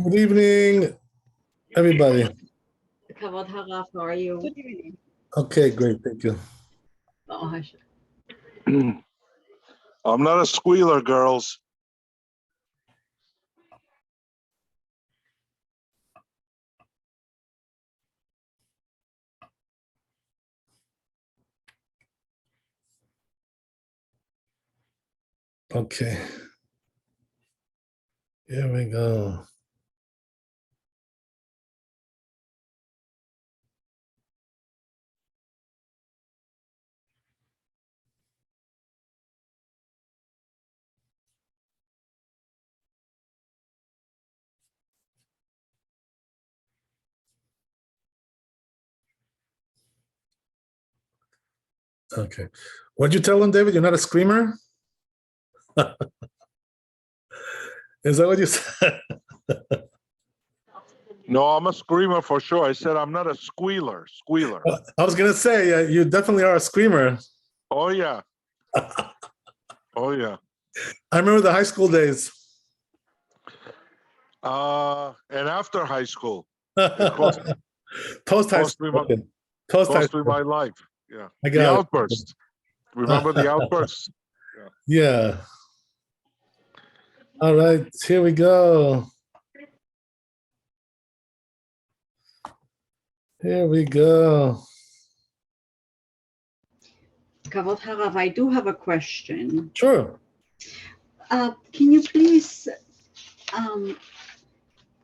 Good evening, everybody. Kavod Harav, how are you? Good evening. Okay, great, thank you. Oh, hush. I'm not a squealer, girls. Okay. Here we go. Okay. What'd you tell him, David? You're not a screamer? Is that what you said? No, I'm a screamer for sure. I said I'm not a squealer. Squealer. I was going to say, you definitely are a screamer. Oh, yeah. Oh, yeah. I remember the high school days. And after high school, Post high cost me school. my, Okay. Post high cost me school. my life. Yeah. I The got it. outburst. Remember the outburst? Yeah. All right, here we go. Here we go. Kavod Harav, I do have a question. Sure. Can you please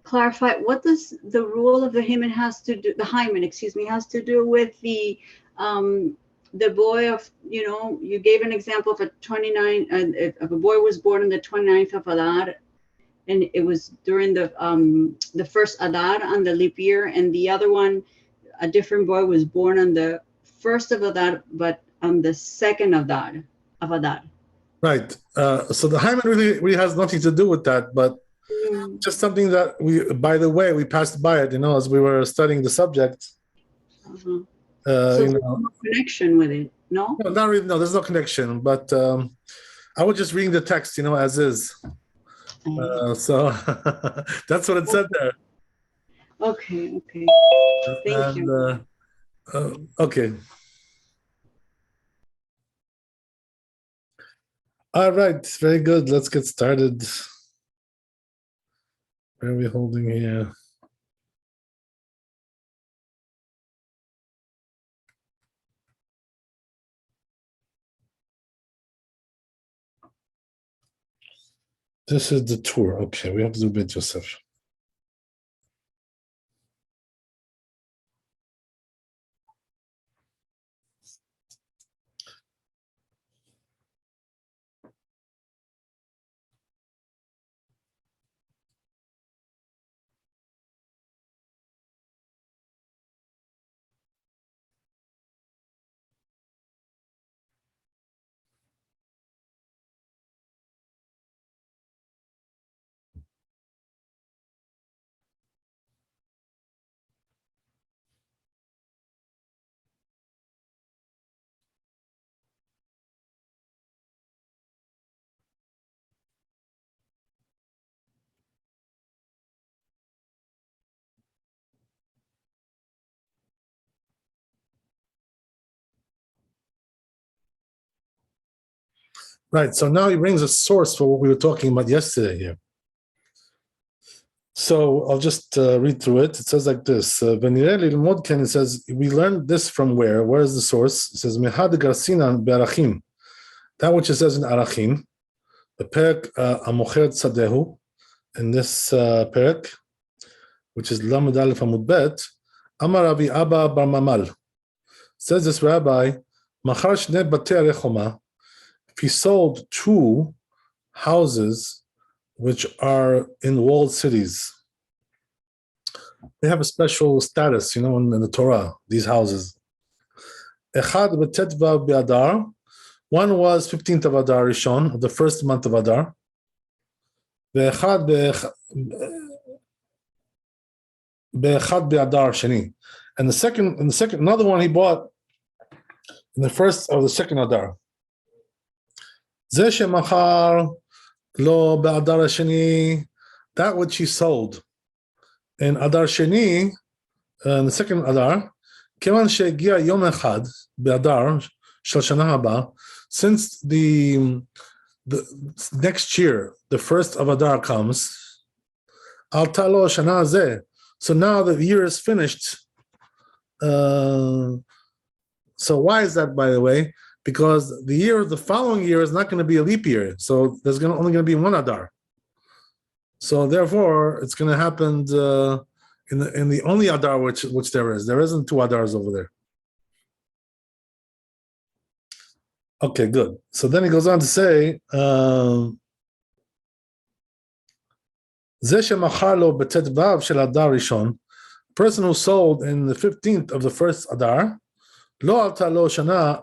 clarify what does the rule of the hymen has to do? The hymen, excuse me, has to do with the boy of, you gave an example of a 29 of a boy was born on the 29th of Adar, and it was during the first Adar on the leap year, and the other one, a different boy was born on the first of Adar, but on the second of Adar. Right. So the hymen really has nothing to do with that, but just something that by the way, we passed by it, as we were studying the subject. So there's no connection with it, no? No, not really. No, there's no connection. But I was just reading the text, as is. So that's what it said there. Okay. Thank you. Okay. All right, very good. Let's get started. Where are we holding here? This is the tour. Okay, we have to do Beit Yosef. Right, so now he brings a source for what we were talking about yesterday here. So I'll just read through it. It says like this. It says, we learned this from where? Where is the source? It says, Mehad Garsinan Be'arachim. That which it says in Arachim, the Perek Amocher Tzadehu, in this Perek, which is Lamed Aleph Amud Bet, Amar Rabbi Abba Bar Mamal. Says this rabbi, Machar Shnei Batei Rechoma, if he sold 2 houses which are in walled cities, they have a special status, in the Torah, these houses. Echad b'tet vav b'Adar, one was 15th of Adar Rishon, of the first month of Adar. Ve'echad b'Adar Sheni, and the second, another one he bought in the first of the second Adar. Zeh shemachar lo b'Adar Sheni, that which he sold in Adar Sheni, the second Adar, כיוון שהגיע יום אחד באדר של שנה הבאה, since the next year, the first of Adar comes, עלתה לו השנה הזה, so now the year is finished. So why is that, by the way? Because the following year is not going to be a leap year, so there's only going to be one Adar. So therefore, it's going to happen in the only Adar which there is. There isn't two Adars over there. Okay, good. So then he goes on to say, זה שמכר לו בט"ו של אדר ראשון, person who sold in the 15th of the first Adar, לא עלתה לו שנה,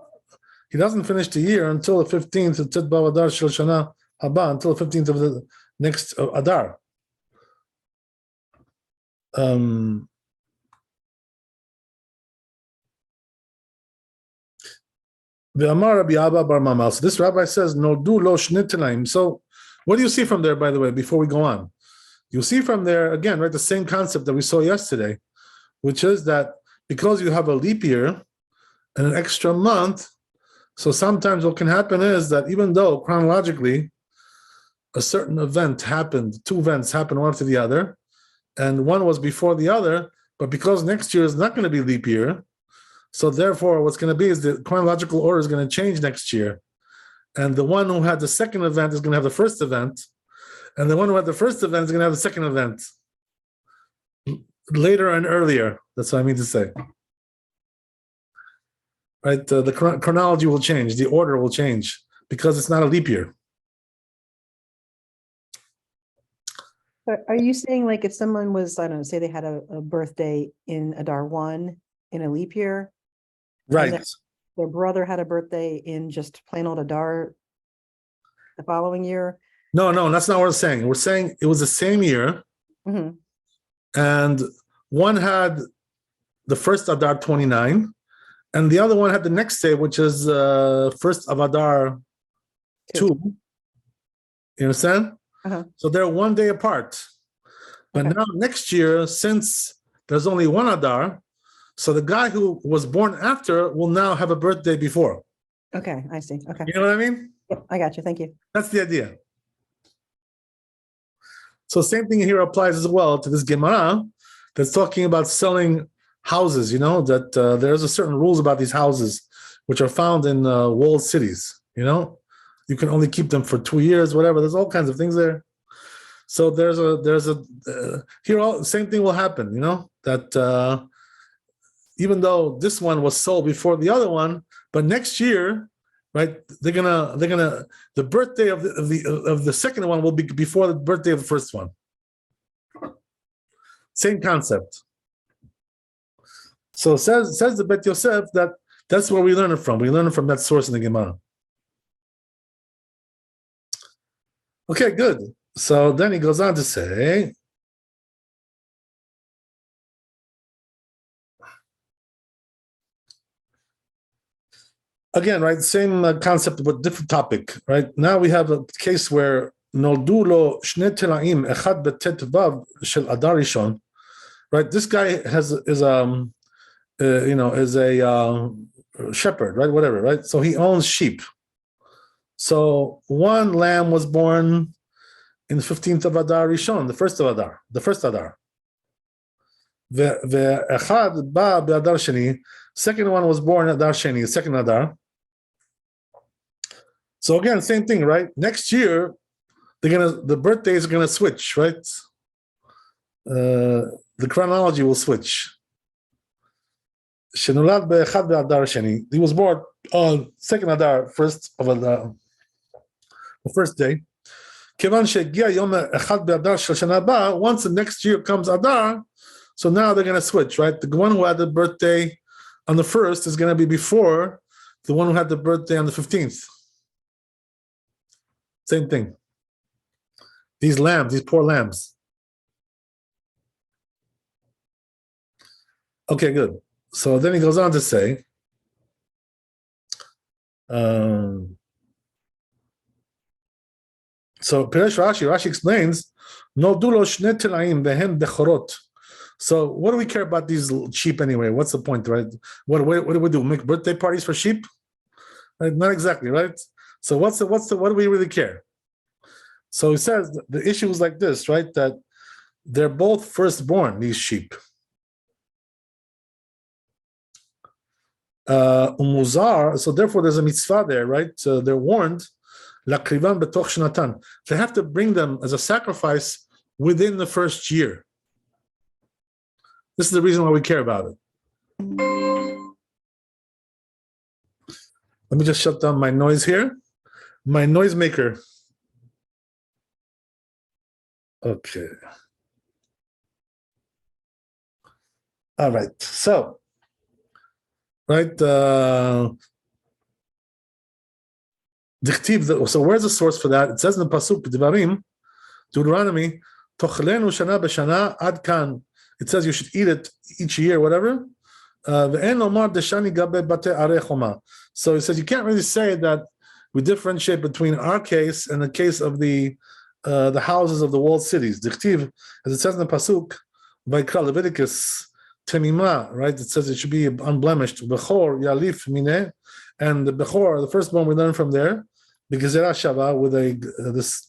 he doesn't finish the year until the 15th of ט"ו אדר של שנה הבאה, until the 15th of the next Adar. ואמר רבי אבא בר ממל, so this rabbi says, נולדו לו שני תנאים. So what do you see from there, by the way, before we go on? You see from there, again, right, the same concept that we saw yesterday, which is that because you have a leap year and an extra month, so sometimes what can happen is that even though chronologically a certain event happened, two events happened one after the other, and one was before the other, but because next year is not going to be leap year, so therefore what's going to be is the chronological order is going to change next year. And the one who had the second event is going to have the first event, and the one who had the first event is going to have the second event later and earlier. That's what I mean to say. Right? The chronology will change. The order will change because it's not a leap year. Are you saying like if someone was, I don't know, say they had a birthday in Adar 1 in a leap year? Right. Their brother had a birthday in just plain old Adar the following year? No, that's not what we're saying. We're saying it was the same year, and one had the first Adar 29, and the other one had the next day, which is first of Adar 2. You understand? So they're 1 day apart. But now next year, since there's only one Adar, so the guy who was born after will now have a birthday before. Okay, I see. Okay. You know what I mean? Yep, I got you. Thank you. That's the idea. So same thing here applies as well to this Gemara that's talking about selling houses, that there's a certain rules about these houses, which are found in walled cities, You can only keep them for 2 years, whatever. There's all kinds of things there. So here, same thing will happen, that even though this one was sold before the other one, but next year, right, the birthday of the second one will be before the birthday of the first one. Same concept. So says the Bet Yosef that's where we learn it from. We learn it from that source in the Gemara. Okay, good. So then he goes on to say, again, right, same concept but different topic, right? Now we have a case where נולדו לו שני תלאים, אחד בט"ו של אדר ראשון, right? This guy is a shepherd, right? Whatever, right? So he owns sheep. So one lamb was born in the 15th of Adar Rishon, the first Adar. ואחד בא באדר שני, second one was born Adar Sheni, second Adar. So again, same thing, right? Next year, the birthdays are gonna switch, right? The chronology will switch. שנולד באחד באדר שני, he was born on second Adar, first of Adar, the first day. כיוון שהגיע יום אחד באדר של שנה הבאה, once the next year comes Adar, so now they're gonna switch, right? The one who had the birthday on the first is gonna be before the one who had the birthday on the 15th. Same thing. These poor lambs. Okay, good. So then he goes on to say, so Piresh Rashi explains, נולדו לו שני תלאים והן בכורות, So what do we care about these sheep anyway? What's the point, right? What do we do? Make birthday parties for sheep? Right? Not exactly, right? So what do we really care? So he says the issue is like this, right? That they're both firstborn, these sheep. Umuzar, so therefore there's a mitzvah there, right? So they're warned, lakrivan betoch shnatan. They have to bring them as a sacrifice within the first year. This is the reason why we care about it. Let me just shut down my noise here. My noisemaker. Okay. All right. So, right. So where's the source for that? It says in the pasuk Devarim, Deuteronomy, Tochlenu shana b'shana ad kan. It says you should eat it each year, whatever. So it says you can't really say that we differentiate between our case and the case of the houses of the walled cities. Dichtiv, as it says in the pasuk, by Leviticus, Temimah, right? It says it should be unblemished. Bechor yalif mine, and the Bechor, the firstborn, we learn from there. Because Shava with this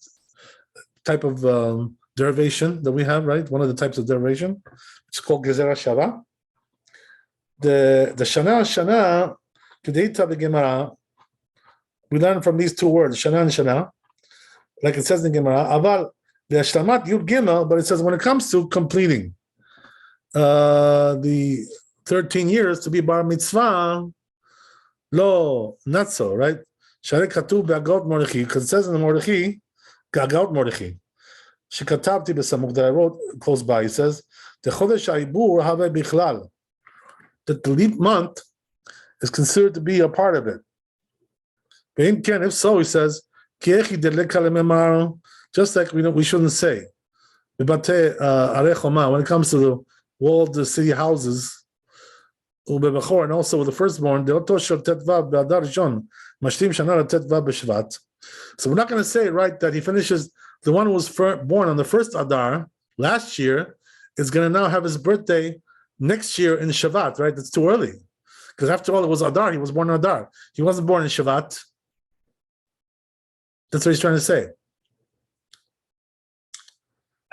type of derivation that we have, right? One of the types of derivation, it's called Gezerah Shava. The Shana, Kedeita B'Gemara, we learn from these two words, Shana and Shana, like it says in Gemara, Aval, the Ashlamat Yud Gimel, but it says when it comes to completing the 13 years to be Bar Mitzvah, lo, not so, right? Share Katuv Be'agot Mordechai, because it says in the Mordechai, Gagot Mordechai, Shekatabti B'Samuk, that I wrote close by, it says, the Chodesh Ha'ibur Have Bichlal, that the leap month is considered to be a part of it. If so, he says, just like we shouldn't say. When it comes to the walled city houses, and also with the firstborn, so we're not going to say, right, that he finishes, the one who was born on the first Adar last year is going to now have his birthday next year in Shavat, right? That's too early. Because after all, it was Adar. He was born in Adar. He wasn't born in Shavat. That's what he's trying to say.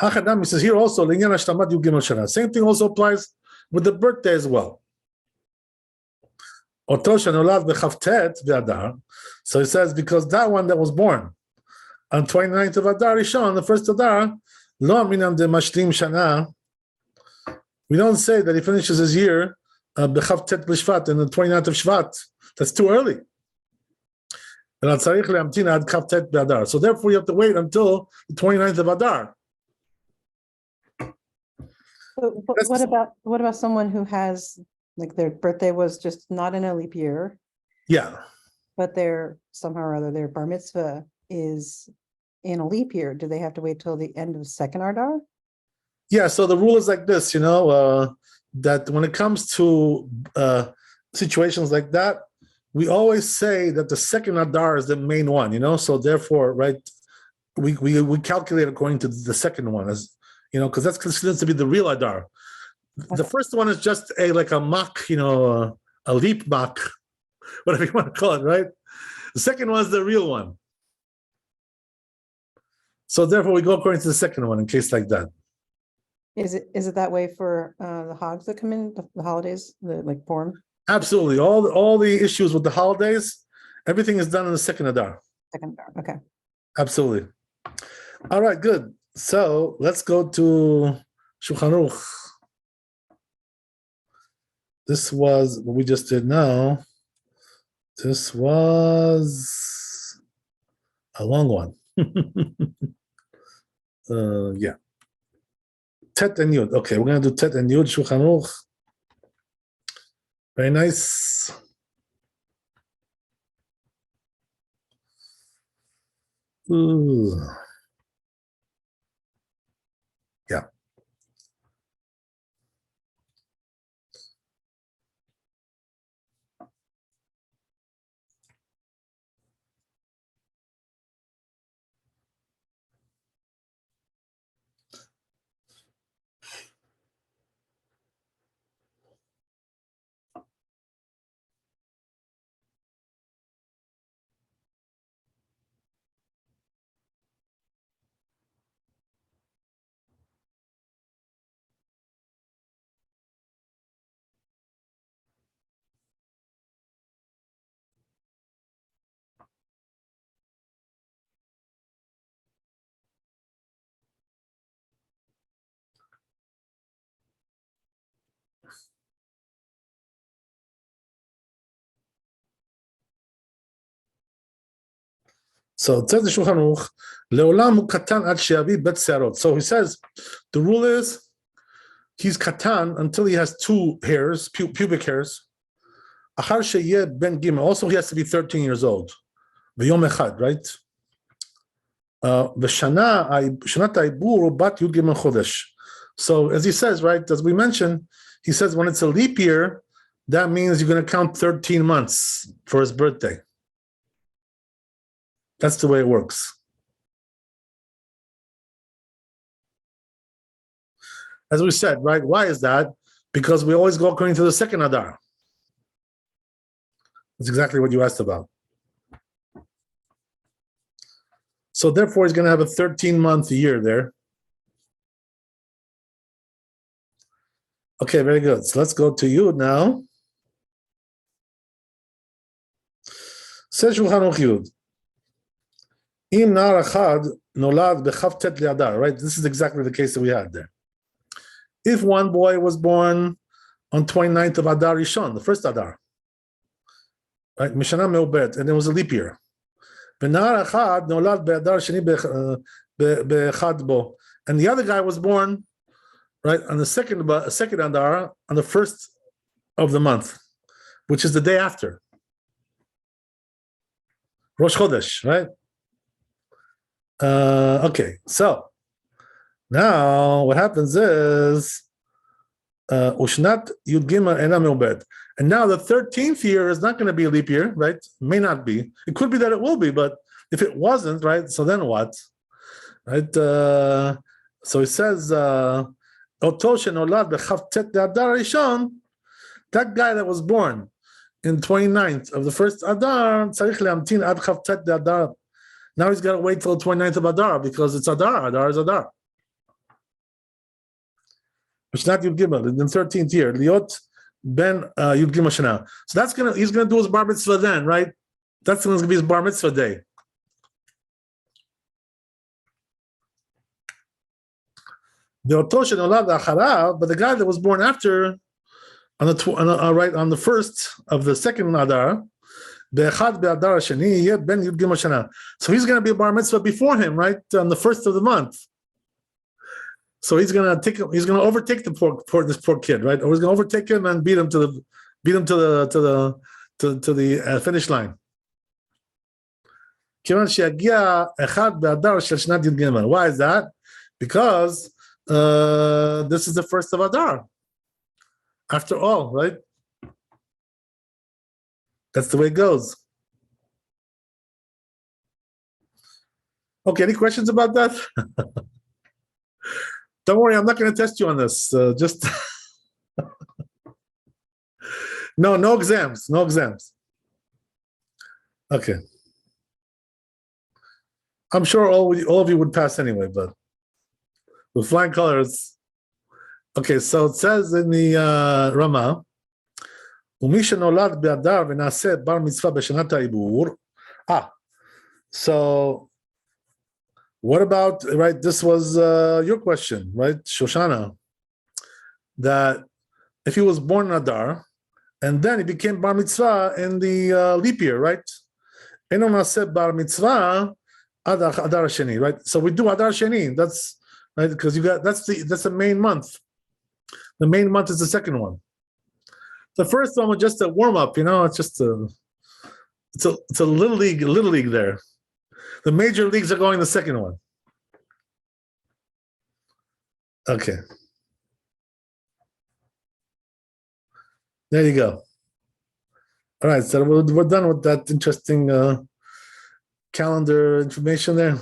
He says here also, same thing also applies with the birthday as well. So he says, because that one that was born on 29th of Adar Rishon, the first Adar, we don't say that he finishes his year in the 29th of Shvat. That's too early. So therefore, you have to wait until the 29th of Adar. What about someone who has, like, their birthday was just not in a leap year? Yeah. But they're somehow or other their bar mitzvah is in a leap year. Do they have to wait till the end of the second Adar? Yeah, so the rule is like this, that when it comes to situations like that, we always say that the second Adar is the main one, so therefore, right, we calculate according to the second one, as because that's considered to be the real Adar. Okay. The first one is just a mock, a leap mock, whatever you want to call it, right? The second one is the real one. So therefore, we go according to the second one in case like that. Is it that way for the hogs that come in, the holidays, like Purim? Absolutely. All the issues with the holidays, everything is done in the second Adar. Second Adar, okay. Absolutely. All right, good. So let's go to Shulchan Aruch. This was what we just did now. This was a long one. Yeah. Tet and Yud. Okay, we're going to do Tet and Yud, Shulchan Aruch. Very nice. Ooh. Yeah. So it says the Shulchan Aruch, Leolam hu katan ad sheyavi bet searot. So he says the rule is he's katan until he has 2 hairs, pubic hairs. Achar sheyeh ben gimel. Also, he has to be 13 years old. V'yom echad, right? V'shana shanat ha'ibur bat yud gimel chodesh. So as he says, right, as we mentioned, he says when it's a leap year, that means you're going to count 13 months for his birthday. That's the way it works. As we said, right? Why is that? Because we always go according to the second Adar. That's exactly what you asked about. So therefore, he's going to have a 13-month year there. Okay, very good. So let's go to you now. Says Shulchan Aruch Yud. Im nar achad nolad bechav tet li'adar. Right? This is exactly the case that we had there. If one boy was born on 29th of Adar Rishon, the first Adar, right? Mishana me'ubet, and it was a leap year. V'nar achad nolad be'adar sheni be'echad bo. And the other guy was born, right, on the second Adar, on the first of the month, which is the day after. Rosh Chodesh, right? Okay, so now what happens is Ushnat Yud Gimel Ena Meubed. And now the 13th year is not going to be a leap year, right? May not be. It could be that it will be, but if it wasn't, right, so then what? Right? So it says Oto Shenolad Bechav Tet Adar Rishon, that guy that was born in 29th of the first Adar, Tzarich Le'amtin Ad Chav Tet Adar. Now he's got to wait till the 29th of Adar because it's Adar. Adar is Adar. Which not Yud Gimel in the 13th year. Liot ben Yud Gimel Shana. So he's gonna do his bar mitzvah then, right? That's gonna be his bar mitzvah day. The Otosh and Olad Acharav, but the guy that was born after on the first of the second Adar. So he's going to be a bar mitzvah before him, right? On the first of the month. So he's going to overtake this poor kid, right? Or he's going to overtake him and beat him to the finish line. Why is that? Because this is the first of Adar. After all, right? That's the way it goes. Okay, any questions about that? Don't worry, I'm not going to test you on this. Just no exams, no exams. Okay. I'm sure all of you would pass anyway, but with flying colors. Okay, so it says in the Ramah, so what about, right, this was your question, right, Shoshana, that if he was born in Adar and then he became bar mitzvah in the leap year, right? Bar mitzvah Adar Sheni, right? So we do Adar Sheni, that's right, because that's the main month. The main month is the second one. The first one was just a warm up, it's just it's a little league there. The major leagues are going the second one. Okay. There you go. All right, so we're done with that interesting calendar information there.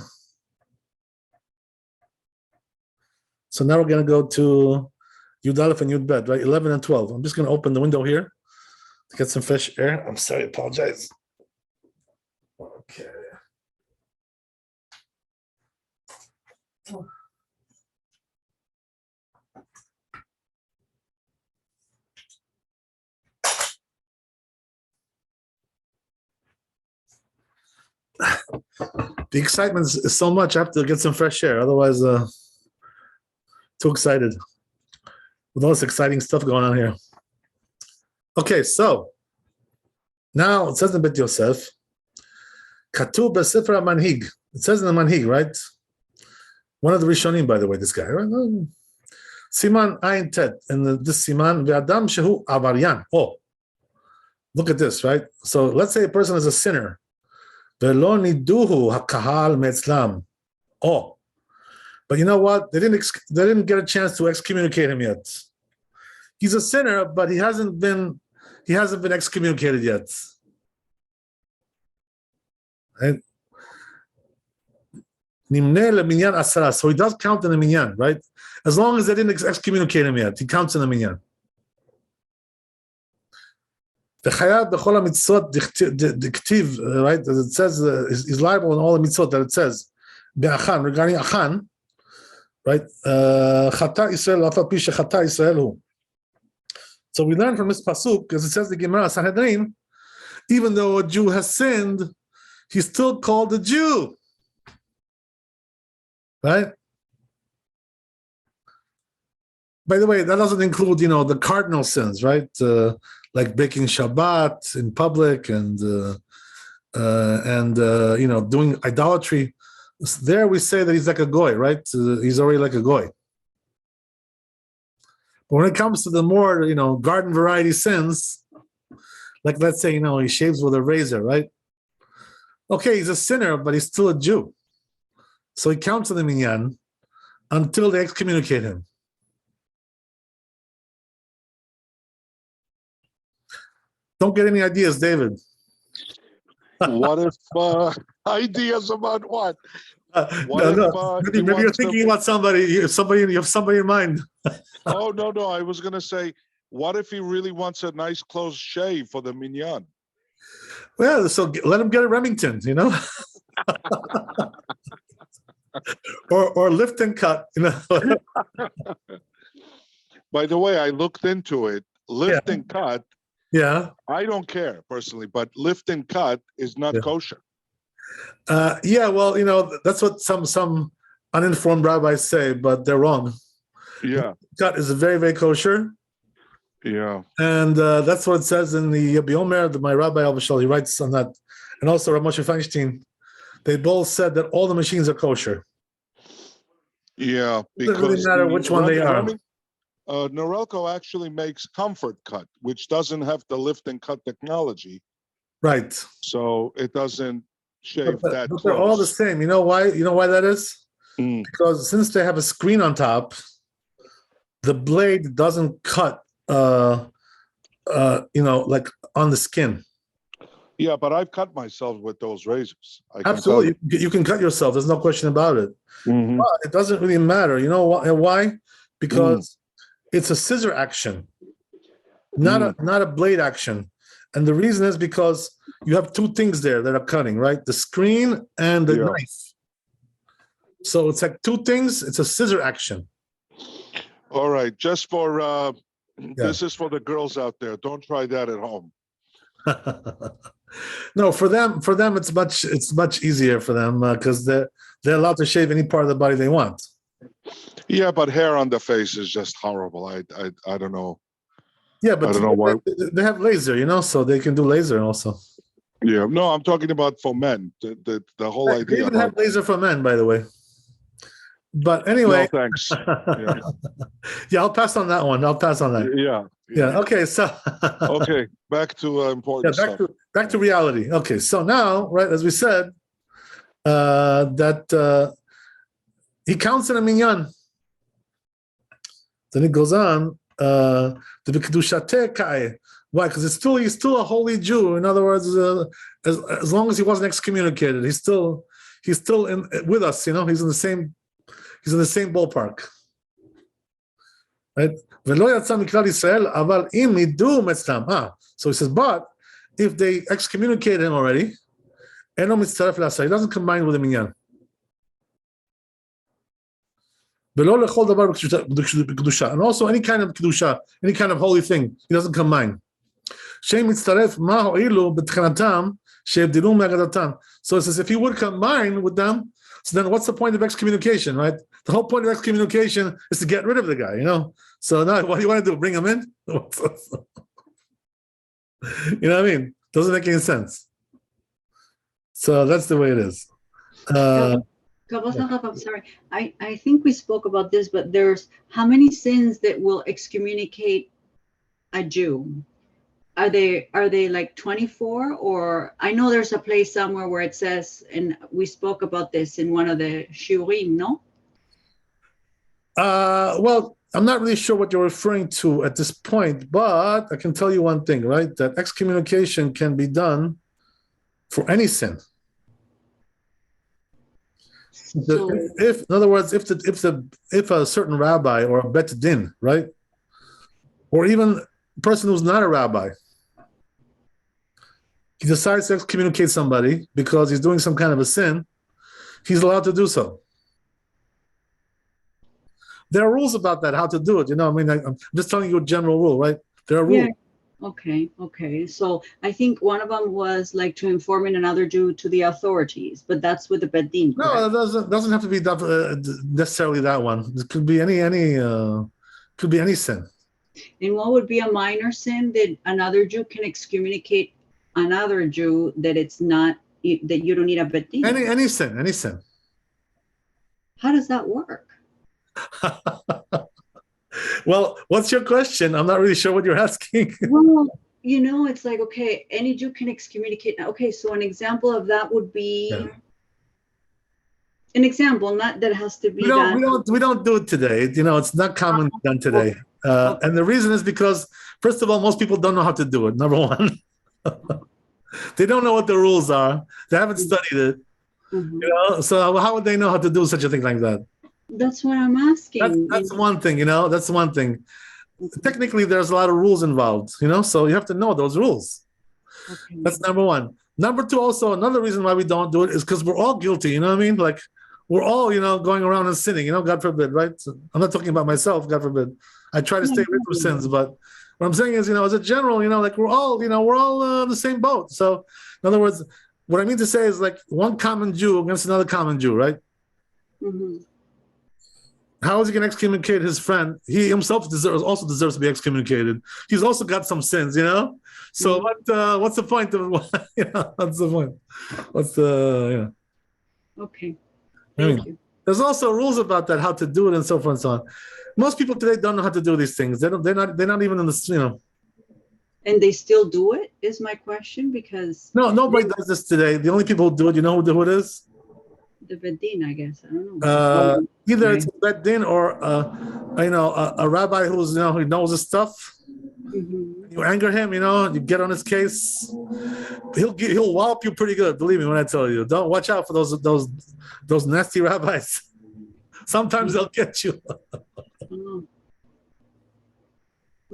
So now we're going to go to Yud Aleph and Yud Bet, right? 11 and 12. I'm just going to open the window here to get some fresh air. I'm sorry, I apologize. Okay. The excitement is so much, I have to get some fresh air. Otherwise, too excited with all this exciting stuff going on here. Okay, so now it says in Bet Yosef, Katuv b'Sifra Manhig. It says in the Manhig, right? One of the Rishonim, by the way, this guy, right? Siman Ayin Tet, and this Siman Ve'adam Shehu Avaryan. Oh, look at this, right? So let's say a person is a sinner. Ve'lo niduhu hakahal me'etzlam. Oh, but you know what? They didn't get a chance to excommunicate him yet. He's a sinner, but he hasn't been excommunicated yet. Right? So he does count in the minyan, right? As long as they didn't excommunicate him yet, he counts in the minyan. Right? As it says, he's liable in all the mitzvot that it says. Regarding Achan, right? Chata Israel, Afal Pi Shechata Israel. So we learn from this pasuk, as it says the Gemara Sanhedrin, even though a Jew has sinned, he's still called a Jew. Right? By the way, that doesn't include, the cardinal sins, right? Like breaking Shabbat in public and doing idolatry. There we say that he's like a goy, right? He's already like a goy. But when it comes to the more, garden variety sins, like let's say, he shaves with a razor, right? Okay, he's a sinner, but he's still a Jew. So he counts in the minyan until they excommunicate him. Don't get any ideas, David. What if ideas about what? Maybe you're thinking about somebody. You have somebody in mind. Oh no! I was gonna say, what if he really wants a nice close shave for the minyan? Well, so let him get a Remington, or lift and cut, By the way, I looked into it. Lift and cut. Yeah. I don't care personally, but lift and cut is not kosher. Yeah, well, that's what some uninformed rabbis say, but they're wrong. Yeah. Cut is very, very kosher. Yeah. And that's what it says in the Biomer, my Rabbi Al-Bashal, he writes on that. And also Rav Moshe Feinstein, they both said that all the machines are kosher. Yeah. It doesn't really matter which one they are. Norelco actually makes comfort cut, which doesn't have the lift and cut technology. Right. So it doesn't shave that but close. They're all the same. You know why? You know why that is? Because since they have a screen on top, the blade doesn't cut like on the skin. Yeah, but I've cut myself with those razors. Absolutely. You can cut yourself. There's no question about it. Mm-hmm. But it doesn't really matter. You know why? Because it's a scissor action, not a blade action. And the reason is because you have two things there that are cutting, right? The screen and the knife. So it's like two things. It's a scissor action. All right. Just for this is for the girls out there. Don't try that at home. No, for them, it's much easier for them because they're allowed to shave any part of the body they want. Yeah, but hair on the face is just horrible. I don't know. Yeah, but I don't know why they have laser, so they can do laser also. Yeah, no, I'm talking about for men. The whole idea. They even have laser for men, by the way. But anyway, no, thanks. Yeah, I'll pass on that one. I'll pass on that. Yeah. Okay. So. Okay. Back to important stuff. Back to reality. Okay. So now, right, as we said, that he counts in a minyan. Then it goes on. Why? Because he's still a holy Jew. In other words, as long as he wasn't excommunicated, he's still with us. He's in the same ballpark. Right? So he says, but if they excommunicate him already, he doesn't combine with the minyan. And also any kind of kedusha, any kind of holy thing, he doesn't combine. So it says if he would combine with them, so then what's the point of excommunication, right? The whole point of excommunication is to get rid of the guy, So now what do you want to do? Bring him in? You know what I mean? Doesn't make any sense. So that's the way it is. I'm sorry. I think we spoke about this, but there's how many sins that will excommunicate a Jew? Are they like 24? Or I know there's a place somewhere where it says, and we spoke about this in one of the shiurim, no? Well, I'm not really sure what you're referring to at this point, but I can tell you one thing, right? That excommunication can be done for any sin. So, If, in other words, if a certain rabbi or a bet din, right, or even a person who's not a rabbi, he decides to excommunicate somebody because he's doing some kind of a sin, he's allowed to do so. There are rules about that, how to do it. I mean, I'm just telling you a general rule, right? There are rules. yeah. Okay. So I think one of them was like to inform another Jew to the authorities, but that's with the Bedin. No, it doesn't have to be necessarily that one. It could be any sin. And what would be a minor sin that another Jew can excommunicate another Jew that it's not, that you don't need a Bedin? Any sin. How does that work? Well, what's your question? I'm not really sure what you're asking. Well, it's like, okay, any Jew can excommunicate. Okay, so an example of that would be an example, not that it has to be we don't do it today. It's not commonly done today. And the reason is because, first of all, most people don't know how to do it. Number one, they don't know what the rules are. They haven't studied it. Mm-hmm. So how would they know how to do such a thing like that? That's what I'm asking. That's one thing, that's one thing. Technically, there's a lot of rules involved, so you have to know those rules. Okay. That's number one. Number two, also, another reason why we don't do it is because we're all guilty, you know what I mean? Like, we're all, going around and sinning, God forbid, right? So I'm not talking about myself, God forbid. I try to stay away from sins, but what I'm saying is, as a general, like we're all in the same boat. So, in other words, what I mean to say is like one common Jew against another common Jew, right? Mm-hmm. How is he going to excommunicate his friend? He himself also deserves to be excommunicated. He's also got some sins, So what's the point of what's the point? Okay. Thank you. There's also rules about that, how to do it, and so forth and so on. Most people today don't know how to do these things. They're not even in the And they still do it, is my question, because nobody does this today. The only people who do it, who it is? The Bedin, I guess. I don't know. Either it's a Bedin or a rabbi who's who knows his stuff. Mm-hmm. You anger him, you get on his case. He'll wallop you pretty good. Believe me when I tell you. Don't watch out for those nasty rabbis. Sometimes they'll get you. Oh.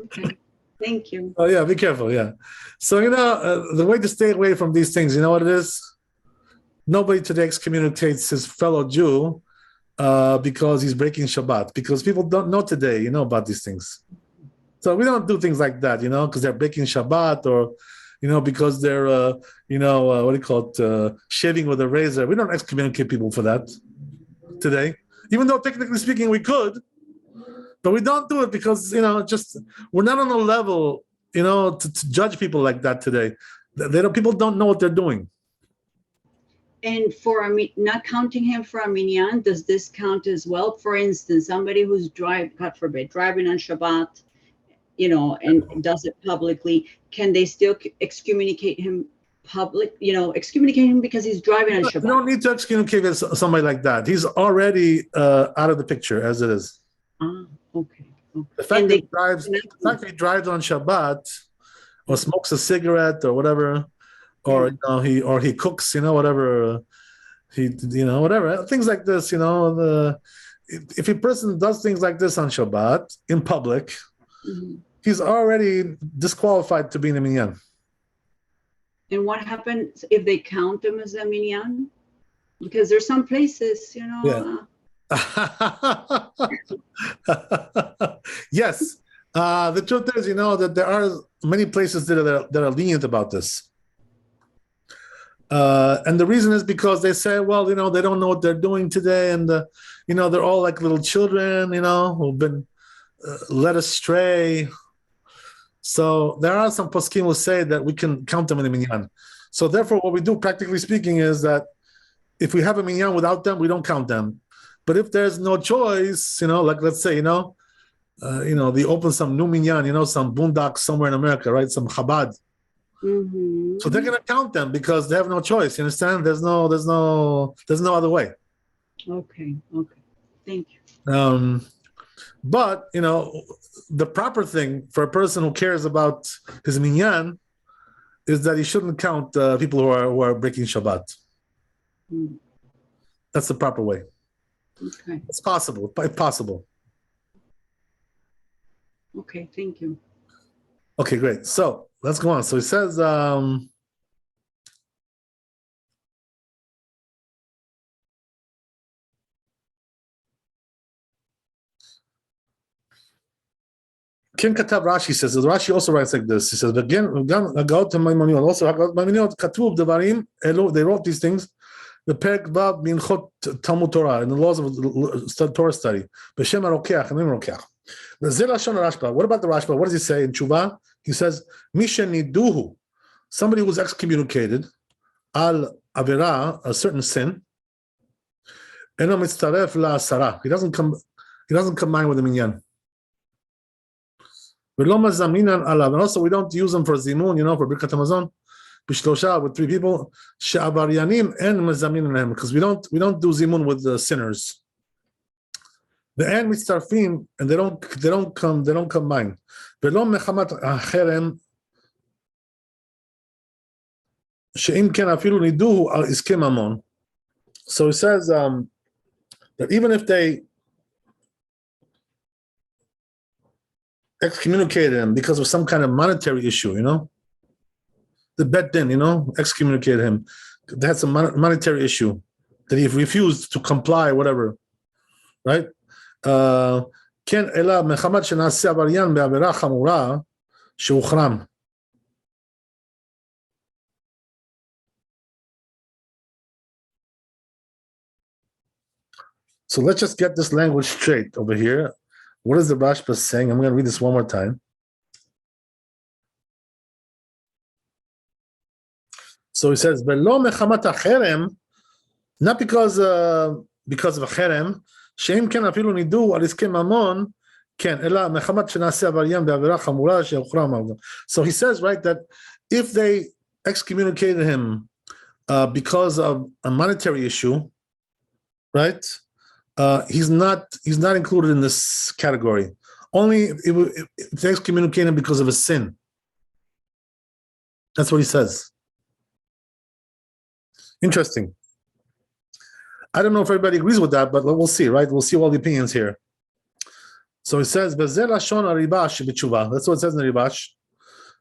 Okay. Thank you. Oh yeah, be careful. Yeah. So the way to stay away from these things, you know what it is? Nobody today excommunicates his fellow Jew because he's breaking Shabbat. Because people don't know today, about these things. So we don't do things like that, because they're breaking Shabbat or, because they're, what do you call it, shaving with a razor. We don't excommunicate people for that today. Even though technically speaking we could, but we don't do it because, just we're not on a level, to judge people like that today. People don't know what they're doing. And for not counting him for a minyan, does this count as well? For instance, somebody who's God forbid, driving on Shabbat, and does it publicly, can they still excommunicate him excommunicate him because he's driving on Shabbat? You don't need to excommunicate somebody like that. He's already out of the picture as it is. Ah, okay. The fact that he drives on Shabbat or smokes a cigarette or whatever, or he cooks, whatever whatever things like this, if a person does things like this on Shabbat in public, mm-hmm. he's already disqualified to be in a minyan. And what happens if they count him as a minyan? Because there's some places, Yeah. Yes. The truth is, that there are many places that are lenient about this. And the reason is because they say, well, they don't know what they're doing today. And, they're all like little children, who've been led astray. So there are some poskim who say that we can count them in the minyan. So therefore, what we do, practically speaking, is that if we have a minyan without them, we don't count them. But if there's no choice, like let's say, they open some new minyan, some boondocks somewhere in America, right? Some Chabad. Mm-hmm. So they're gonna count them because they have no choice. You understand? There's no other way. Okay. Thank you. But the proper thing for a person who cares about his minyan is that he shouldn't count people who are breaking Shabbat. Mm. That's the proper way. Okay. It's possible, if possible. Okay, thank you. Okay, great. So let's go on. So he says, Ken Katav Rashi says, Rashi also writes like this. He says, again, also they wrote these things. The Perek Vav Minchot Talmud Torah in the laws of Torah study. B'Shem HaRokeach and Rokeach. What about the Rashba? What does he say in Tshuva? He says, Misha Niduhu, somebody who was excommunicated, al Avera, a certain sin, Eno Mitzaref La Asara. He doesn't combine with the minyan. And also, we don't use them for zimun, for Birkat Hamazon, b'shlosha, with 3 people, she'avaryanim and mezamin lehem, because we don't do zimun with the sinners. The and mitzarfim, and they don't combine. V'lo mechamat hacherem, she'im ken afilu niduhu al iske mamon. So he says that even if they excommunicated him because of some kind of monetary issue, the Bet Din, excommunicated him. They had some monetary issue that he refused to comply, whatever, right? Ken ela mechamat shenaseh avaryan be'avera chamura sheuchram. So let's just get this language straight over here. What is the Rashba saying? I'm going to read this one more time. So he says, "Velo mechamat hacherem," not because of a cherem. Sheim ken afilu nidu al iske mamon ken ela mechamat shenaseh avaryan be'avera chamura sheuchram. So he says, right, that if they excommunicated him because of a monetary issue, right? He's not included in this category. Only if they excommunicate him because of a sin. That's what he says. Interesting. I don't know if everybody agrees with that, but we'll see, right? We'll see all the opinions here. So he says, "Bezel lashon haribash b'tshuva." That's what it says in the Ribash.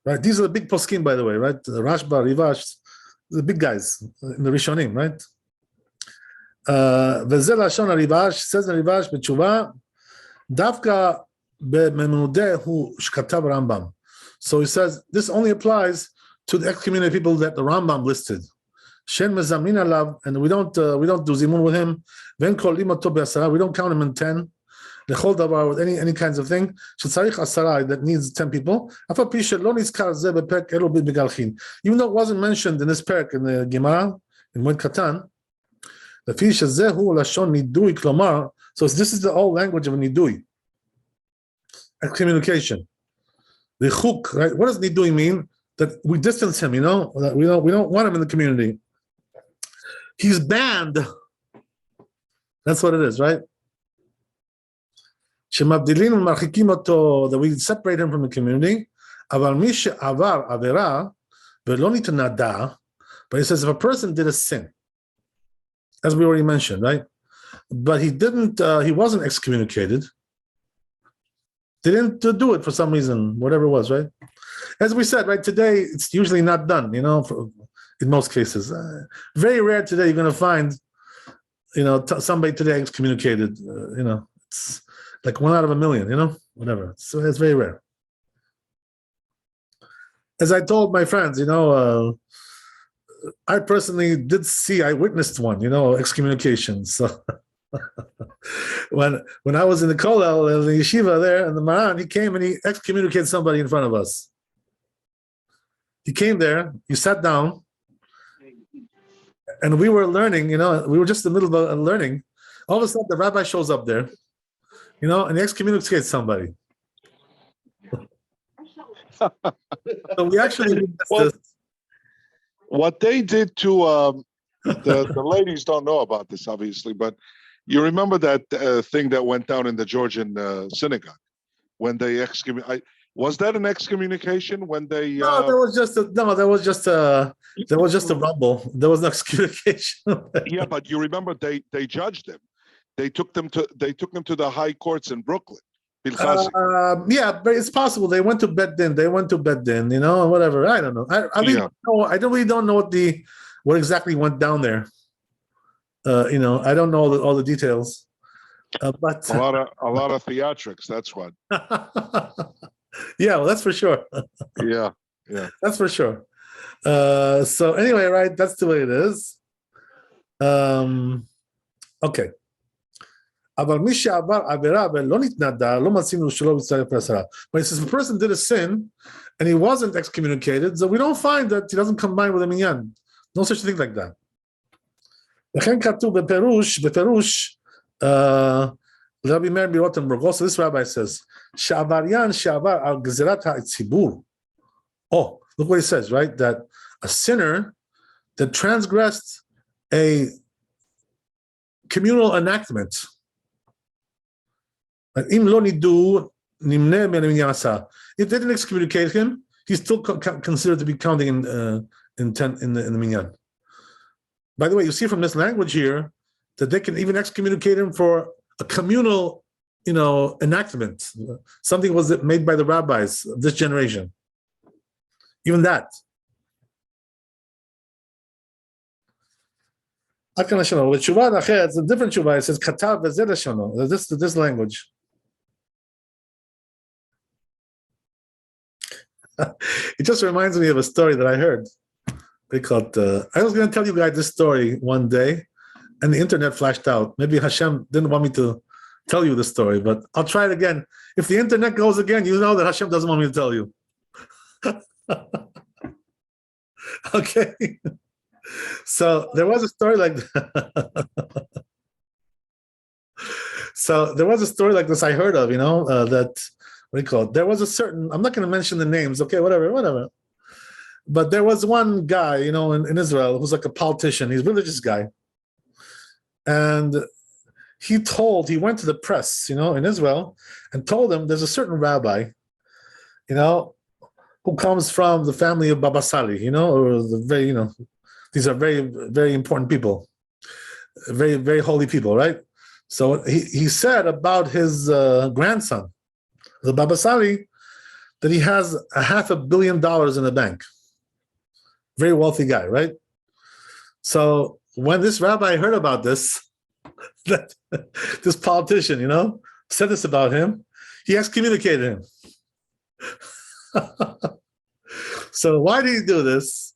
Right? These are the big poskim, by the way, right? The Rashba, Rivash, the big guys in the Rishonim, right? וזה לשון הריבש, says the Rivash בתשובה, דווקא בממודה הוא שכתב רמב"ם. So he says, this only applies to the excommunicated people that the Rambam listed. שאין מזמנין עליו, and we don't do zimun with him, ואין קוראים אותו בעשרה, we don't count him in 10, לכל דבר, with any kinds of thing, שצריך 10, that needs 10 people, אף על פי שלא נזכר זה בפרק אלו בגלחין. Even though it wasn't mentioned in this perek in the Gemara, in Moed Katan, so this is the old language of nidui, excommunication. The chuk, right? What does nidui mean? That we distance him, that we don't want him in the community. He's banned. That's what it is, right? That we separate him from the community. But he says if a person did a sin, as we already mentioned, right? But he wasn't excommunicated. They didn't do it for some reason, whatever it was, right? As we said, right, today, it's usually not done, in most cases. Very rare today you're going to find, somebody today excommunicated, it's like 1 out of 1,000,000, whatever. So it's very rare. As I told my friends, I personally I witnessed one, excommunication. So when I was in the kollel, in the yeshiva there, and the Maran, he came and he excommunicated somebody in front of us. He came there, he sat down, and we were learning, we were just in the middle of learning. All of a sudden, the rabbi shows up there, and he excommunicates somebody. So we actually what they did to the ladies don't know about this, obviously, but you remember that thing that went down in the Georgian synagogue when they excommunicated. Was that an excommunication when they? No, there was just a rumble. There was no excommunication. Yeah, but you remember they judged them. They took them to the high courts in Brooklyn. Yeah, but it's possible they went to Beddin. Whatever. I don't know. I really don't know what exactly went down there. I don't know all the details. But a lot of theatrics. That's what. Yeah, well, that's for sure. Yeah, that's for sure. So anyway, right? That's the way it is. Okay. But it says if a person did a sin and he wasn't excommunicated, so we don't find that he doesn't combine with a minyan. No such thing like that. Rabbi Meir Rothenberg, also this rabbi says, oh, look what he says, right? That a sinner that transgressed a communal enactment, if they didn't excommunicate him, he's still considered to be counting in the minyan. By the way, you see from this language here that they can even excommunicate him for a communal, enactment. Something was made by the rabbis of this generation. Even that. It's a different tshuva. It says katav v'zeh this language. It just reminds me of a story that I heard. I was going to tell you guys this story one day, and the internet flashed out. Maybe Hashem didn't want me to tell you the story, but I'll try it again. If the internet goes again, you know that Hashem doesn't want me to tell you. Okay. So there was a story like that. So there was a story like this I heard of, that, there was a certain, I'm not going to mention the names, okay, whatever. But there was one guy, in Israel who's like a politician. He's a religious guy. And he went to the press, in Israel and told them there's a certain rabbi, who comes from the family of Baba Sali, or the very, these are very, very important people, very, very holy people, right? So he said about his grandson, the Baba Sali, that he has $500 million in the bank. Very wealthy guy, right? So when this rabbi heard about this, that this politician, said this about him, he excommunicated him. So why did he do this?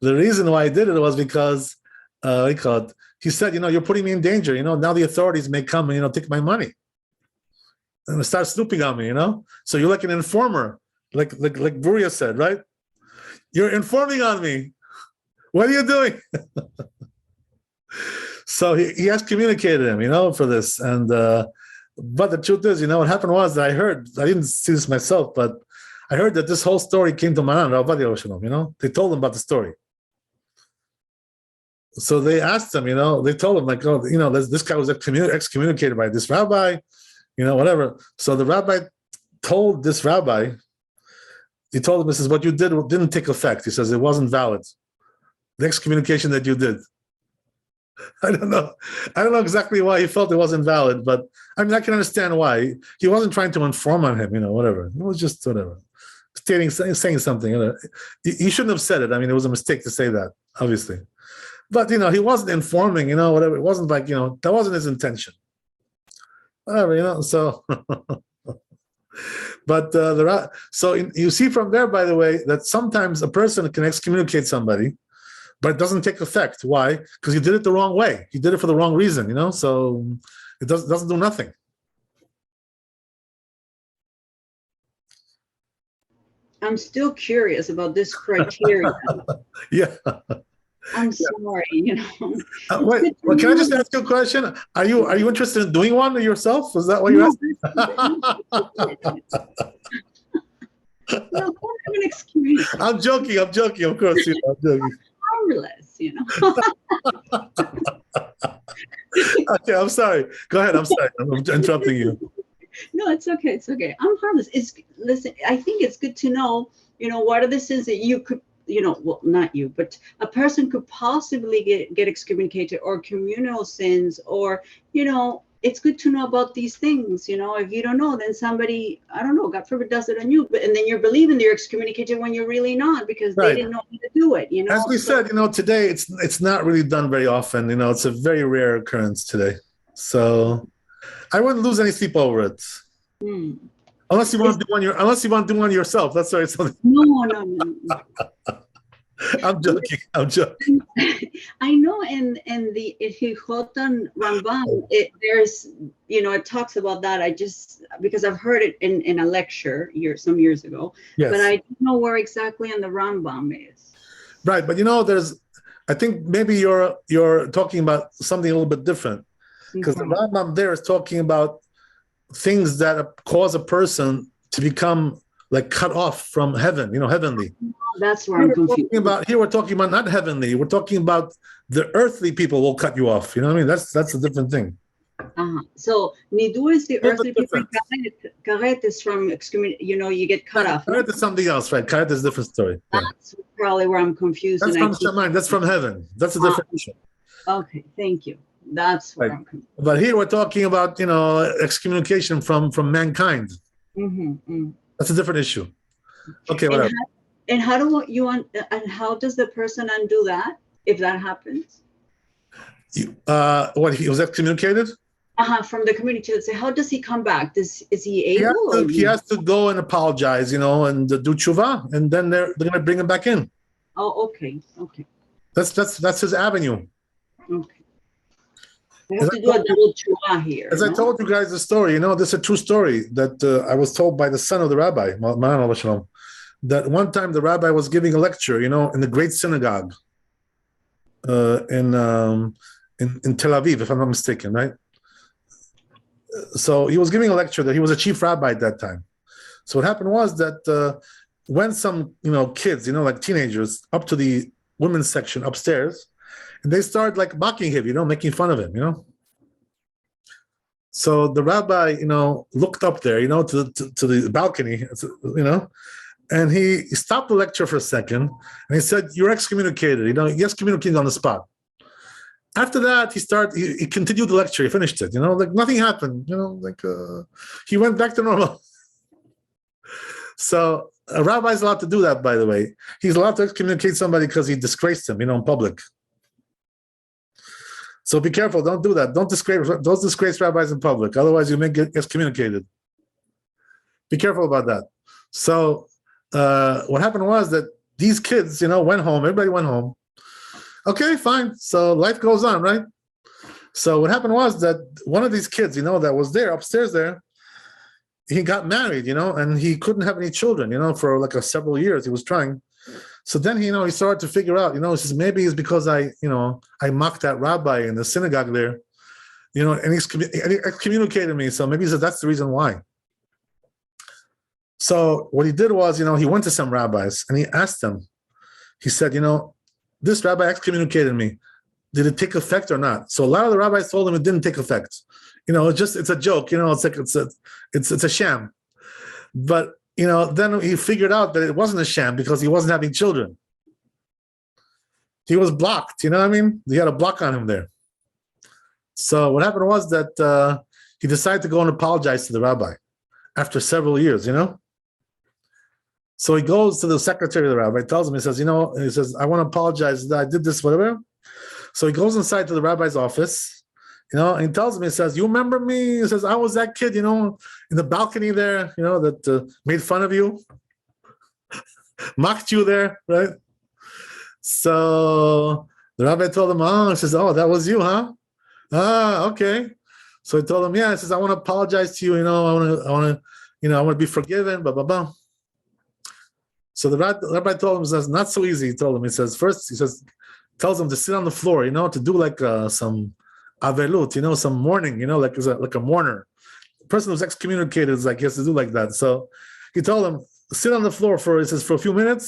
The reason why he did it was because he said, you're putting me in danger. Now the authorities may come and take my money and start snooping on me. So you're like an informer, like Bruria said, right? You're informing on me. What are you doing? So he excommunicated him, for this. And but the truth is, what happened was that I didn't see this myself, but I heard that this whole story came to Maran, Rabbi Shalom, they told him about the story. So they asked him, they told him, like, this guy was excommunicated by this rabbi, whatever. So the rabbi told this rabbi, he told him, this is what you did didn't take effect. He says it wasn't valid. The excommunication that you did. I don't know exactly why he felt it wasn't valid, but I can understand why. He wasn't trying to inform on him, whatever. It was just whatever. Saying something. He shouldn't have said it. It was a mistake to say that, obviously. But, he wasn't informing, whatever. It wasn't like, that wasn't his intention. Whatever, so... But so you see from there, by the way, that sometimes a person can excommunicate somebody, but it doesn't take effect. Why? Because he did it the wrong way. He did it for the wrong reason, so it doesn't do nothing. I'm still curious about this criteria. Yeah. I'm sorry, you know. Wait, well, can I just ask you a question? Are you interested in doing one yourself? Is that what you're asking? No, don't have an excuse. I'm joking. Of course. I'm joking. Harmless, you know. Okay, I'm sorry. Go ahead. I'm sorry. I'm interrupting you. No, it's okay. It's okay. I'm harmless. Listen, I think it's good to know, you know, what are the sins that you could, you know, well, not you, but a person could possibly get excommunicated, or communal sins, or, you know, it's good to know about these things. You know, if you don't know, then somebody, I don't know, God forbid, does it on you, and then you're believing they're excommunicated when you're really not, because Right. they didn't know how to do it. You know, As we said, you know, today it's not really done very often. You know, it's a very rare occurrence today. So I wouldn't lose any sleep over it. Unless you want to do one yourself. That's right. No. I'm joking. I know in the Shulchan Rambam, there's, you know, it talks about that. Because I've heard it in a lecture some years ago, Yes. but I don't know where exactly in the Rambam is. Right, but you know, I think maybe you're talking about something a little bit different, because the Rambam there is talking about things that cause a person to become like cut off from heaven, you know, heavenly. That's where I'm confused. Here we're talking about not heavenly. We're talking about the earthly people will cut you off. You know what I mean? That's a different thing. So nidu is the earthly people. Karet is from excommunication. You know, you get cut off. Karet is something else, right? Karet is a different story. That's probably where I'm confused. That's from Shaman. That's from heaven. That's a different issue. Okay, thank you. That's where I'm confused. But here we're talking about, you know, excommunication from mankind. That's a different issue. Okay, whatever. And how does the person undo that if that happens? What, he was excommunicated? From the community. Let's say, how does he come back? Is he able? He has to go and apologize, you know, and do tshuva, and then they're going to bring him back in. Oh, okay. That's his avenue. Okay. We have to do a double tshuva here. As I told you guys the story, you know, this is a true story that I was told by the son of the rabbi, that one time the rabbi was giving a lecture, you know, in the great synagogue in Tel Aviv, if I'm not mistaken, right? So he was giving a lecture that he was a chief rabbi at that time. So what happened was that when some, you know, kids, you know, like teenagers, up to the women's section upstairs, and they started like mocking him, you know, making fun of him, you know. So the rabbi, you know, looked up there, you know, to the balcony, you know, and he stopped the lecture for a second, and he said, "You're excommunicated." You know, he excommunicated on the spot. After that, he continued the lecture. He finished it. You know, like nothing happened. You know, like he went back to normal. So a rabbi is allowed to do that. By the way, he's allowed to excommunicate somebody because he disgraced him, you know, in public. So be careful. Don't do that. Don't disgrace rabbis in public. Otherwise, you may get excommunicated. Be careful about that. So what happened was that these kids, you know, went home. Everybody went home. Okay, fine. So life goes on, right? So what happened was that one of these kids, you know, that was there upstairs there, he got married, you know, and he couldn't have any children, you know, for like several years. He was trying. So then, you know, he started to figure out, you know, he says, maybe it's because I mocked that rabbi in the synagogue there, you know, and he excommunicated me. So maybe he said that's the reason why. So what he did was, you know, he went to some rabbis and he asked them, he said, you know, this rabbi excommunicated me. Did it take effect or not? So a lot of the rabbis told him it didn't take effect. You know, it's a joke, you know, it's a sham. But, you know, then he figured out that it wasn't a sham because he wasn't having children. He was blocked, you know what I mean? He had a block on him there. So what happened was that he decided to go and apologize to the rabbi after several years, you know? So he goes to the secretary of the rabbi, tells him, he says, you know, he says, I want to apologize that I did this, whatever. So he goes inside to the rabbi's office, you know, and he tells him, he says, you remember me? He says, I was that kid, you know, in the balcony there, you know, that made fun of you, mocked you there, right? So the rabbi told him, oh, he says, oh, that was you, huh? Ah, okay. So he told him, yeah, he says, I want to apologize to you, you know, I want to be forgiven, blah, blah, blah. So the rabbi told him, he says, not so easy. He told him, he says, first, he says, tells him to sit on the floor, to do like some avelut, some mourning, like a mourner. The person who's excommunicated is like he has to do like that. So he told him sit on the floor for a few minutes.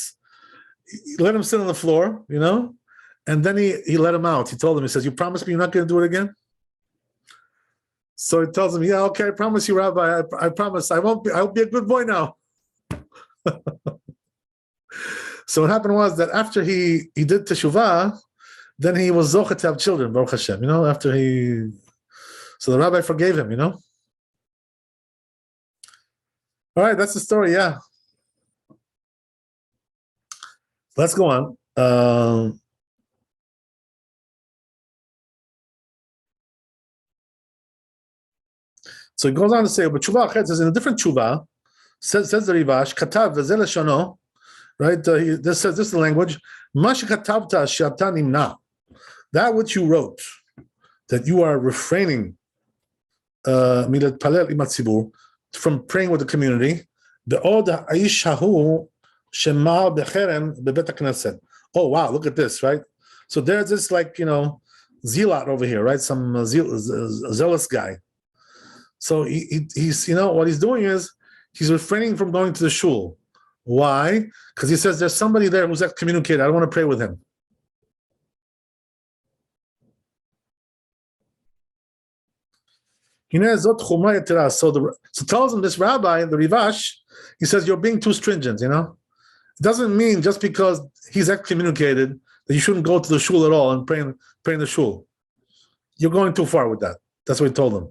Let him sit on the floor, and then he let him out. He told him, he says, "You promise me you're not going to do it again?" So he tells him, "Yeah, okay, I promise you, Rabbi. I promise. I'll be a good boy now." So what happened was that after he did teshuvah, then he was zochet to have children, Baruch Hashem. So the rabbi forgave him. All right, that's the story. Yeah. Let's go on. So he goes on to say, but tshuva achet says in a different tshuva, says the Rivash, katav v'zel leshono, right? This is the language. Ma shekatavta she'ata nimna. That which you wrote, that you are refraining milat palel im hatzibur, from praying with the community. Be'od ha'ish hahu shema becherem bebet hakneset. Oh wow, look at this, right? So there's this zealot over here, right? Some zealous guy. So he's what he's doing is he's refraining from going to the shul. Why? Because he says there's somebody there who's excommunicated. I don't want to pray with him. So tells him this rabbi, the Rivash, he says you're being too stringent. It doesn't mean just because he's excommunicated that you shouldn't go to the shul at all and pray in the shul. You're going too far with that. That's what he told him.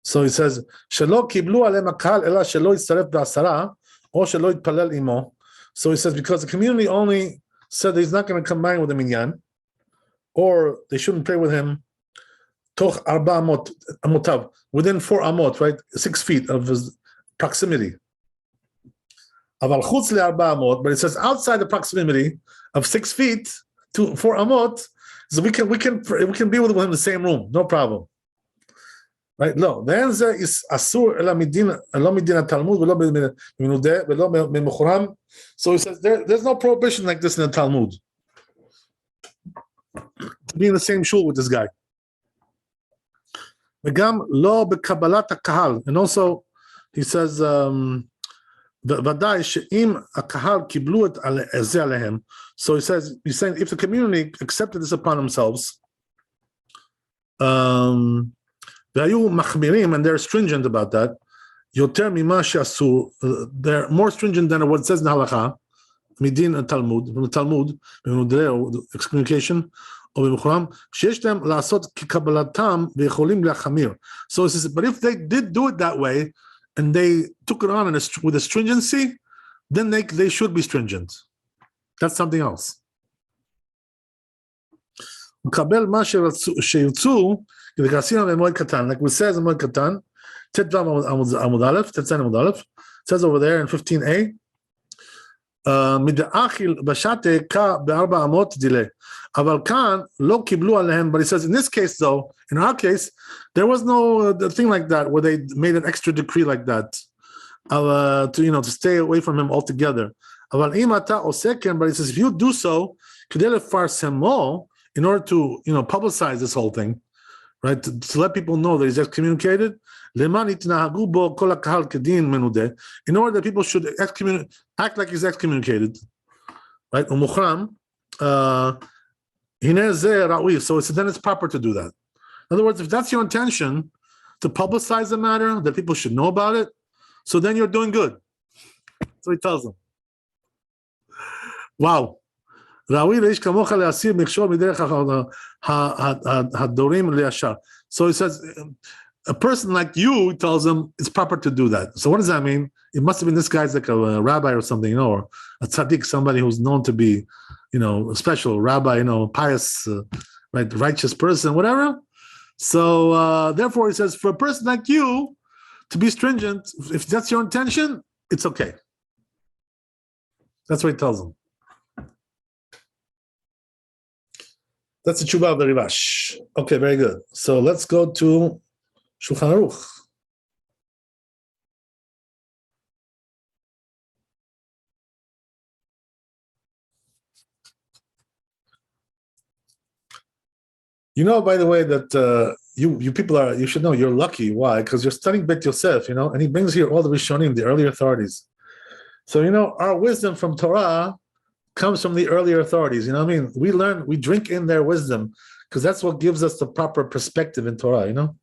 So he says, "Shelo kiblu alem akal ela shelo yitzaref b'asara or shelo yitpalel imo." So he says because the community only said that he's not going to combine with the minyan, or they shouldn't pray with him. Toch arba amotav, within 4 amot, right, 6 feet of his proximity. Aval chutz le'arba amot, but it says outside the proximity of 6 feet to 4 amot, so we can be with him in the same room, no problem. Right? No. Then there is asur ela midin Talmud v'lo minudeh v'lo memuchram. So he says there's no prohibition like this in the Talmud to be in the same shul with this guy. וגם לא בקבלת הקהל, and also he says ודאי שאם הקהל קיבלו את זה עליהם, so he's saying if the community accepted this upon themselves, והיו מחמירים and they're stringent about that, יותר ממה שעשו, they're more stringent than what it says in ההלכה, מדין התלמוד, from the Talmud, excommunication, או במחורם, שיש להם לעשות כקבלתם ויכולים להחמיר. So he says, but if they did do it that way, and they took it on with a stringency, then they should be stringent. That's something else. מקבל מה שירצו, like we says in מועד קטן, ט"ו עמוד א', ט"ז עמוד א', it says over there in 15a, מדאכיל בשתה ב4 אמות דילה. אבל כאן לא קיבלו עליהם, but he says in this case though, in our case, there was no thing like that where they made an extra decree like that to stay away from him altogether. אבל אם אתה עושה כן, but he says if you do so, כדי לפרסמו, in order to publicize this whole thing, right, to let people know that he's excommunicated, למען יתנהגו בו כל הקהל כדין מנודה, in order that people should act like he's excommunicated, right, ומוחרם, הנה זה ראוי, so then it's proper to do that. In other words, if that's your intention, to publicize the matter, that people should know about it, so then you're doing good. So he tells them. Wow. ראוי לאיש כמוך להסיר מכשול מדרך הדורים לישר. So he says, a person like you, he tells him, it's proper to do that. So what does that mean? It must have been this guy's like a rabbi or something, or a tzaddik, somebody who's known to be, a special rabbi, pious, right, righteous person, whatever. So therefore, he says, for a person like you to be stringent, if that's your intention, it's okay. That's what he tells him. That's the tshuva of the Rivash. Okay, very good. So let's go to Shulchan Aruch. You know, by the way, that you people are, you should know you're lucky. Why? Because you're studying Bet Yosef, and he brings here all the Rishonim, the earlier authorities. So, our wisdom from Torah comes from the earlier authorities. You know what I mean? We learn, we drink in their wisdom because that's what gives us the proper perspective in Torah,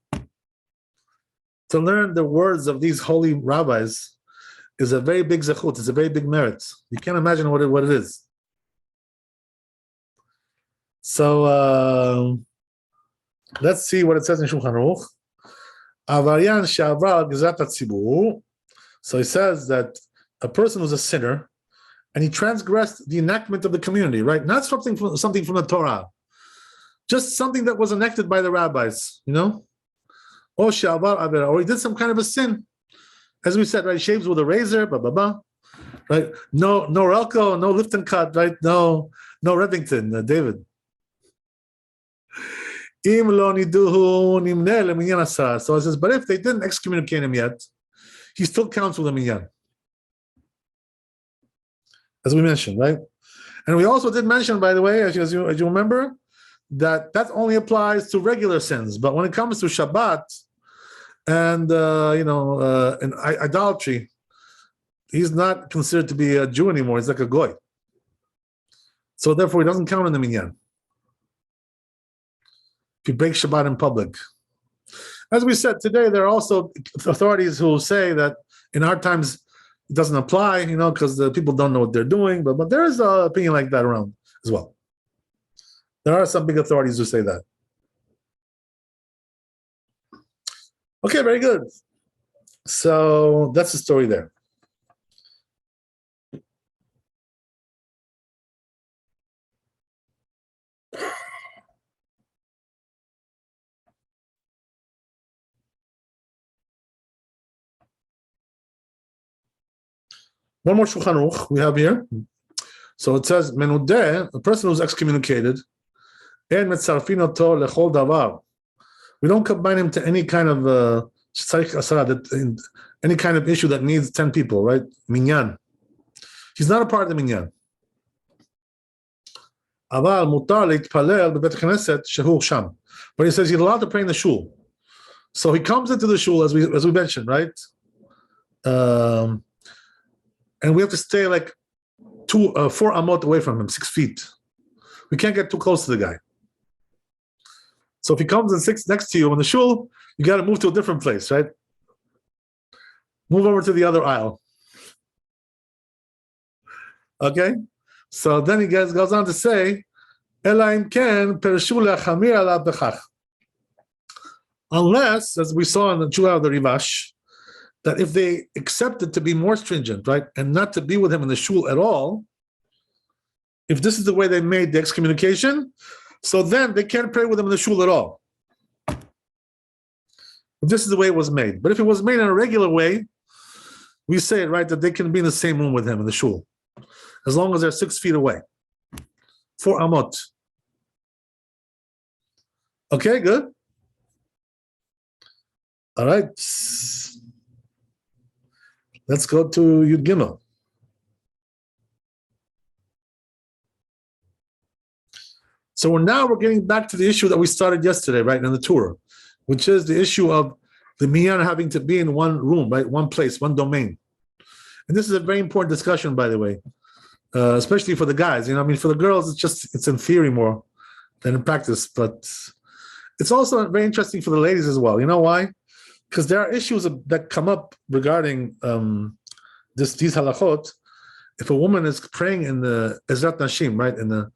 To learn the words of these holy rabbis is a very big zechut. It's a very big merit. You can't imagine what it is. So let's see what it says in Shulchan Aruch. Avaryan she'avar gizrat hatzibur. So he says that a person who's a sinner and he transgressed the enactment of the community, right? Not something from the Torah, just something that was enacted by the rabbis, Or she'avar avera, or he did some kind of a sin. As we said, right? He shaves with a razor, right? No Relco, no lift and cut, right? No Redington, David. So it says, but if they didn't excommunicate him yet, he still counts with a minyan. As we mentioned, right? And we also did mention, by the way, as you remember, that only applies to regular sins. But when it comes to Shabbat and and idolatry, he's not considered to be a Jew anymore. He's like a goy. So therefore, he doesn't count in the minyan. If you break Shabbat in public. As we said today, there are also authorities who say that in our times it doesn't apply, because the people don't know what they're doing. But there is an opinion like that around as well. There are some big authorities who say that. Okay, very good. So that's the story there. One more Shulchan Aruch we have here. So it says, Menudeh, a person who's excommunicated, En metzarfin oto lechol davar. We don't combine him to any kind of any kind of issue that needs 10 people, right? Minyan. He's not a part of the minyan. Aval mutar leitpalel bebet knesset shehu sham. But he says he's allowed to pray in the shul. So he comes into the shul as we mentioned, right? And we have to stay like 4 amot away from him, 6 feet. We can't get too close to the guy. So if he comes and sits next to you in the shul, you got to move to a different place, right? Move over to the other aisle. Okay? So then he goes on to say, unless, as we saw in the Shulchan of the Rivash, that if they accepted to be more stringent, right, and not to be with him in the shul at all, if this is the way they made the excommunication, so then they can't pray with him in the shul at all. If this is the way it was made. But if it was made in a regular way, we say, right, that they can be in the same room with him in the shul, as long as they're 6 feet away. 4 amot. Okay, good. All right. Let's go to Yud Gimel. So we're getting back to the issue that we started yesterday, right, in the Torah, which is the issue of the minyan having to be in one room, right, one place, one domain. And this is a very important discussion, by the way, especially for the guys. For the girls, it's in theory more than in practice, but it's also very interesting for the ladies as well. You know why? Because there are issues that come up regarding these halachot. If a woman is praying in the Ezrat Nashim, right, in the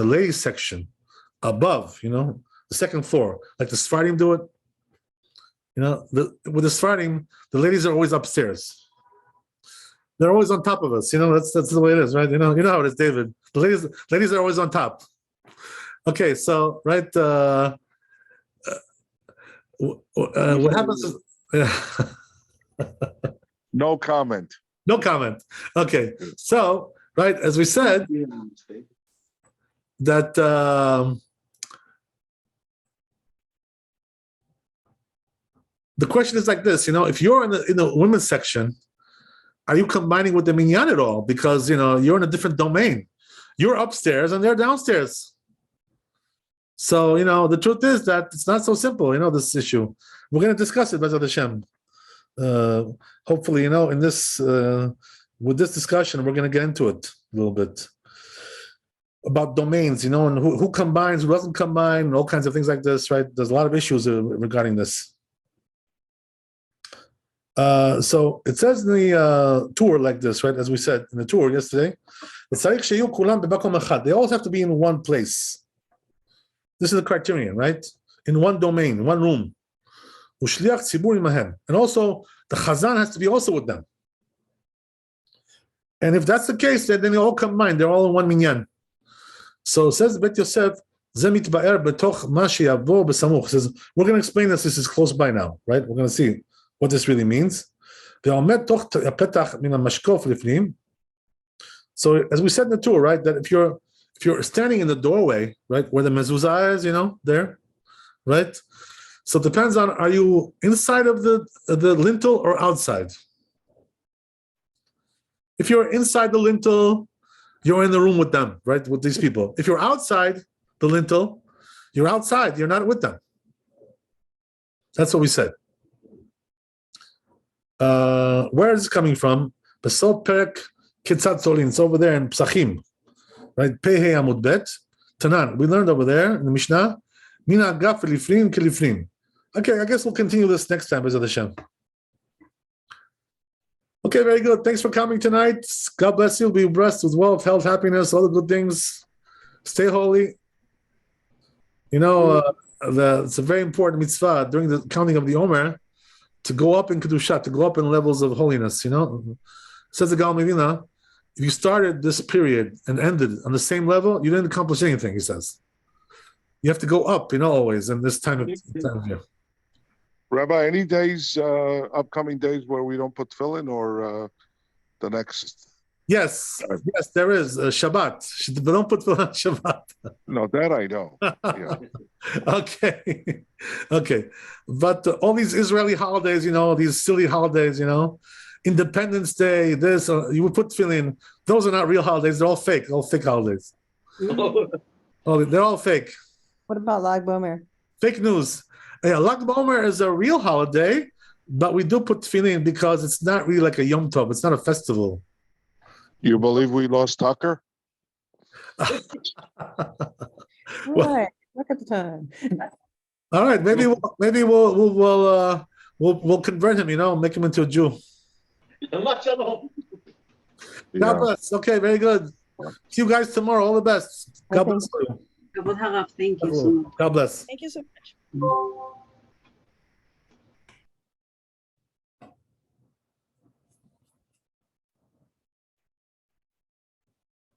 ladies section above, the second floor, like the Sephardim do it. With the Sephardim, the ladies are always upstairs. They're always on top of us. That's the way it is, right? You know how it is, David. The ladies are always on top. Okay, so right. What happens is No comment. No comment. Okay, so right, as we said, that the question is like this: if you're in the women's section, are you combining with the minyan at all? Because you're in a different domain. You're upstairs and they're downstairs. So, the truth is that it's not so simple, this issue. We're going to discuss it, B'ezrat Hashem. Hopefully, in this, with this discussion, we're going to get into it a little bit. About domains, and who combines, who doesn't combine, and all kinds of things like this, right? There's a lot of issues regarding this. So it says in the tour like this, right? As we said in the tour yesterday, they always have to be in one place. This is the criterion, right? In one domain, one room. And also, the Chazan has to be also with them. And if that's the case, then they all combine. They're all in one minyan. So it says Bet Yosef, says, we're going to explain this. This is close by now, right? We're going to see what this really means. So as we said in the tour, right, that if you're standing in the doorway, right, where the mezuzah is, there, right? So it depends on, are you inside of the lintel or outside? If you're inside the lintel, you're in the room with them, right, with these people. If you're outside the lintel, you're outside, you're not with them. That's what we said. Where is this coming from? Besot Perek Kitzat Solin. It's over there in Psachim, right? Pehe Amud Bet. Tanan. We learned over there in the Mishnah. Mina Gaf Lifrin Kilifrin. Okay, I guess we'll continue this next time, B'ezrat Hashem. Okay, very good. Thanks for coming tonight. God bless you. Be blessed with wealth, health, happiness, all the good things. Stay holy. It's a very important mitzvah during the counting of the Omer to go up in Kedusha, to go up in levels of holiness. Says the Gal Medina, if you started this period and ended on the same level, you didn't accomplish anything, he says. You have to go up, always in this time of year. Rabbi, any days, upcoming days where we don't put tefillin or the next? Yes, there is Shabbat. But don't put tefillin on Shabbat. No, that I know. Yeah. Okay. But all these Israeli holidays, these silly holidays, Independence Day, this, you would put tefillin. Those are not real holidays. They're all fake holidays. They're all fake. What about Lag Bomer? Fake news. Yeah, Lag Bomer is a real holiday, but we do put tefillin because it's not really like a Yom Tov. It's not a festival. You believe we lost Tucker? Right. Look at the time. All right, maybe we'll convert him. Make him into a Jew. God bless. Okay, very good. See you guys tomorrow. All the best. God bless you. Thank you so much. God bless. Thank you so much.